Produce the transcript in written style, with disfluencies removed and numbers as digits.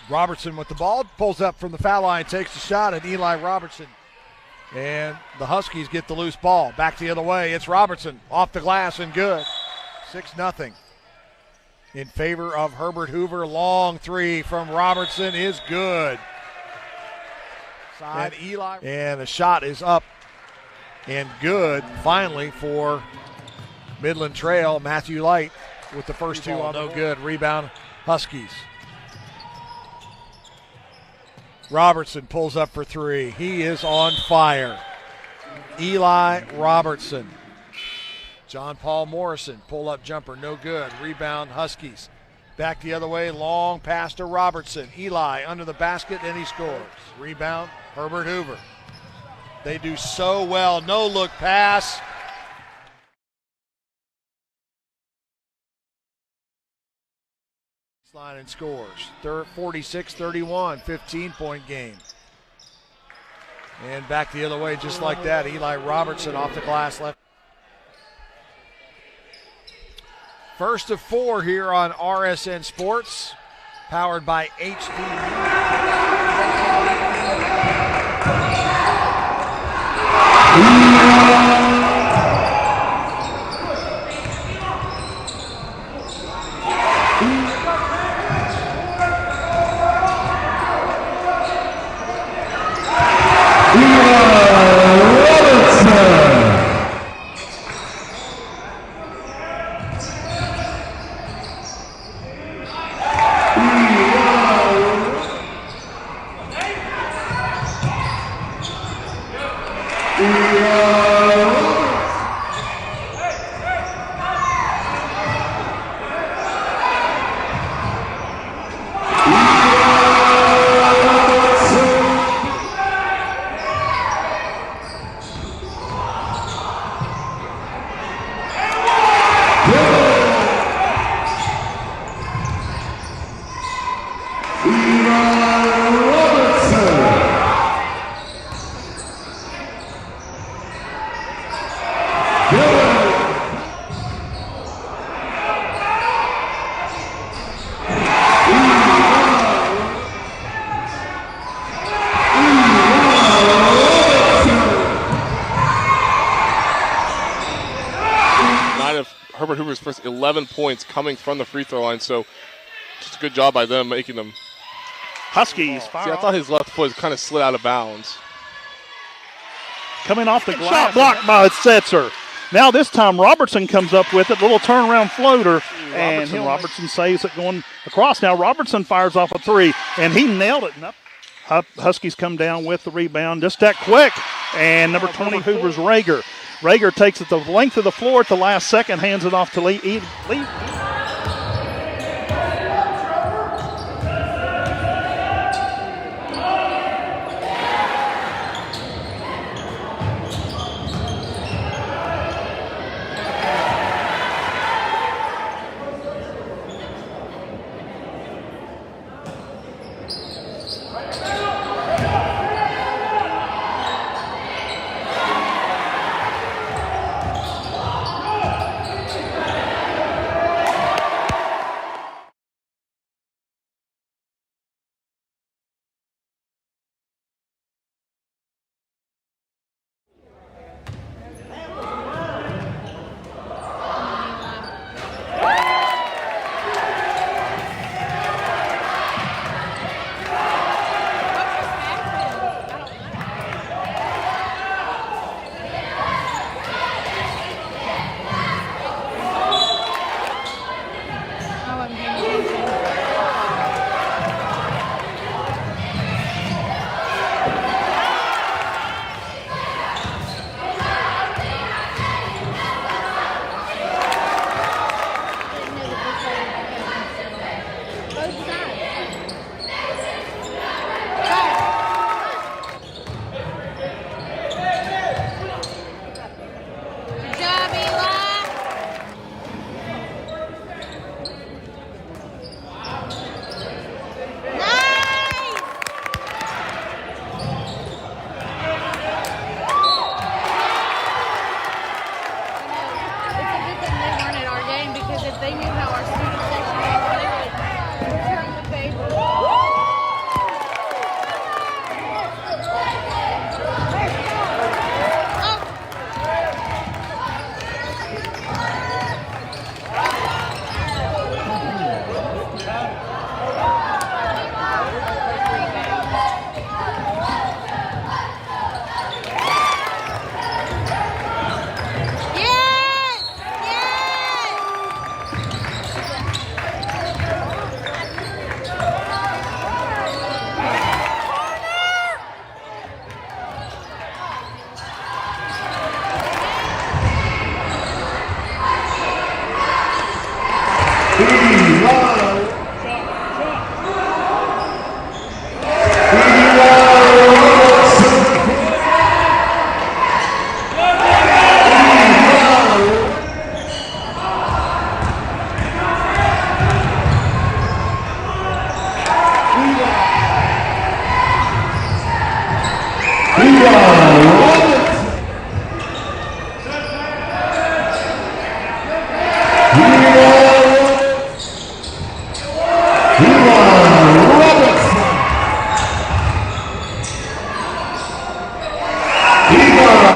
Robertson with the ball, pulls up from the foul line, takes the shot at Eli Robertson. And the Huskies get the loose ball. Back the other way, it's Robertson off the glass and good. 6-0 in favor of Herbert Hoover. Long three from Robertson is good. Side Eli. And the shot is up and good finally for Midland Trail. Matthew Light with the first two on no good. Rebound Huskies. Robertson pulls up for three. He is on fire. Eli Robertson. John Paul Morrison, pull-up jumper, no good. Rebound Huskies. Back the other way, long pass to Robertson. Eli under the basket, and he scores. Rebound Herbert Hoover. They do so well. No-look pass. Line and scores. 46-31, 15-point game. And back the other way just like that. Eli Robertson off the glass left. First of four here on RSN Sports, powered by HD. Herbert Hoover's first 11 points coming from the free throw line, so just a good job by them making them. Huskies fire. See, I thought his left foot kind of slid out of bounds. Coming off the glass. Shot blocked by Setzer. Now this time Robertson comes up with it, little turnaround floater, and Robertson saves it going across. Now Robertson fires off a three, and he nailed it. Huskies come down with the rebound just that quick, and number 20 Hoover's Rager. Rager takes it the length of the floor at the last second, hands it off to Lee. They knew how our student section was.